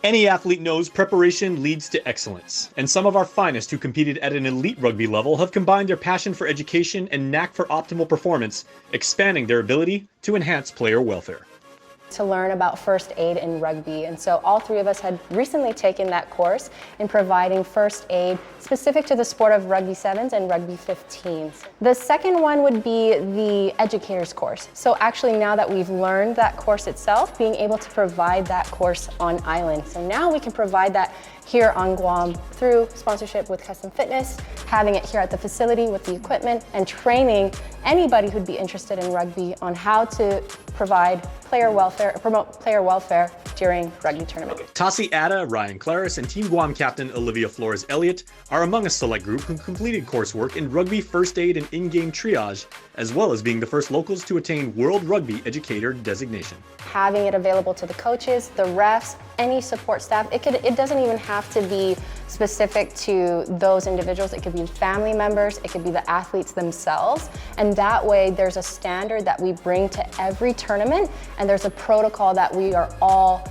Any athlete knows preparation leads to excellence, and some of our finest who competed at an elite rugby level have combined their passion for education and knack for optimal performance, expanding their ability to enhance player welfare. To learn about first aid in rugby, and so all three of us had recently taken that course in providing first aid specific to the sport of rugby sevens and rugby 15s. The second one would be the educator's course. So actually now that we've learned that course itself, being able to provide that course on island. So now we can provide that here on Guam through sponsorship with Custom Fitness, having it here at the facility with the equipment, and training anybody who'd be interested in rugby on how to provide player welfare, promote player welfare during rugby tournament. Tasi Ada, Claros and Team Guam captain Olivia Flores Elliot are among a select group who completed coursework in rugby first aid and in-game triage, as well as being the first locals to attain World Rugby Educator designation. Having it available to the coaches, the refs, any support staff, it doesn't even have to be specific to those individuals. It could be family members, it could be the athletes themselves, and that way there's a standard that we bring to every tournament, and there's a protocol that we are all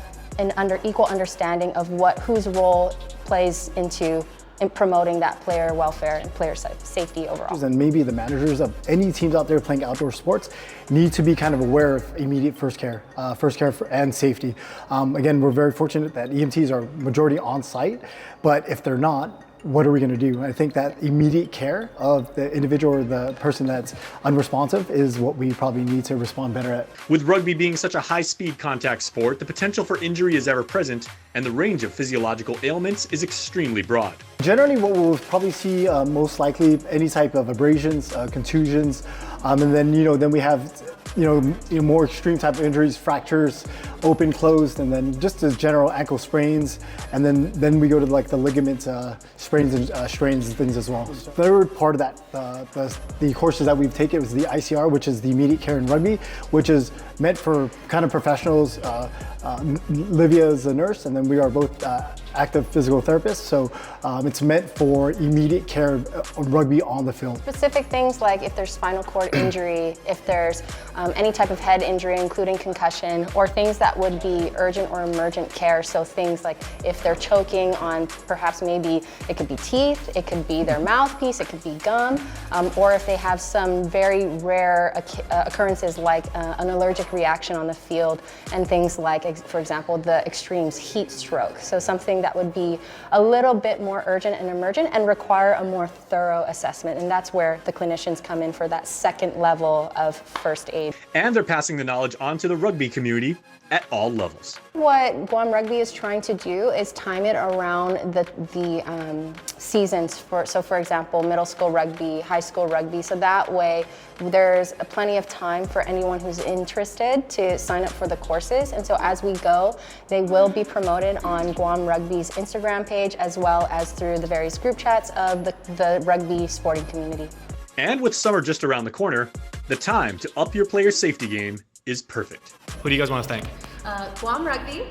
under equal understanding of whose role plays in promoting that player welfare and player safety overall. And maybe the managers of any teams out there playing outdoor sports need to be kind of aware of immediate first care and safety. Again, we're very fortunate that EMTs are majority on site, but if they're not, what are we going to do? I think that immediate care of the individual or the person that's unresponsive is what we probably need to respond better at. With rugby being such a high-speed contact sport, the potential for injury is ever present, and the range of physiological ailments is extremely broad. Generally, what we'll probably see most likely any type of abrasions, contusions, and then then we have more extreme type of injuries, fractures, open, closed, and then just the general ankle sprains, and then we go to like the ligament sprains and strains and things as well. Third part of that, the courses that we've taken was the ICR, which is the immediate care in rugby, which is meant for kind of professionals. Olivia is a nurse, and then we are both active physical therapists, so it's meant for immediate care of rugby on the field. Specific things like if there's spinal cord injury, if there's any type of head injury, including concussion, or things that would be urgent or emergent care. So things like if they're choking on perhaps maybe it could be teeth, it could be their mouthpiece, it could be gum, or if they have some very rare occurrences like an allergic reaction on the field, and things like, for example, the extremes heat stroke. So something that would be a little bit more urgent and emergent and require a more thorough assessment. And that's where the clinicians come in for that second level of first aid. And they're passing the knowledge on to the rugby community at all levels. What Guam Rugby is trying to do is time it around the seasons. For example, middle school rugby, high school rugby, so that way there's plenty of time for anyone who's interested to sign up for the courses. And so as we go, they will be promoted on Guam Rugby's Instagram page, as well as through the various group chats of the rugby sporting community. And with summer just around the corner, the time to up your player safety game is perfect. Who do you guys want to thank? Guam Rugby,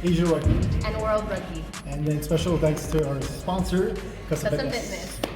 Asia Rugby, and World Rugby. and then special thanks to our sponsor, Custom Custom Fitness. Fitness.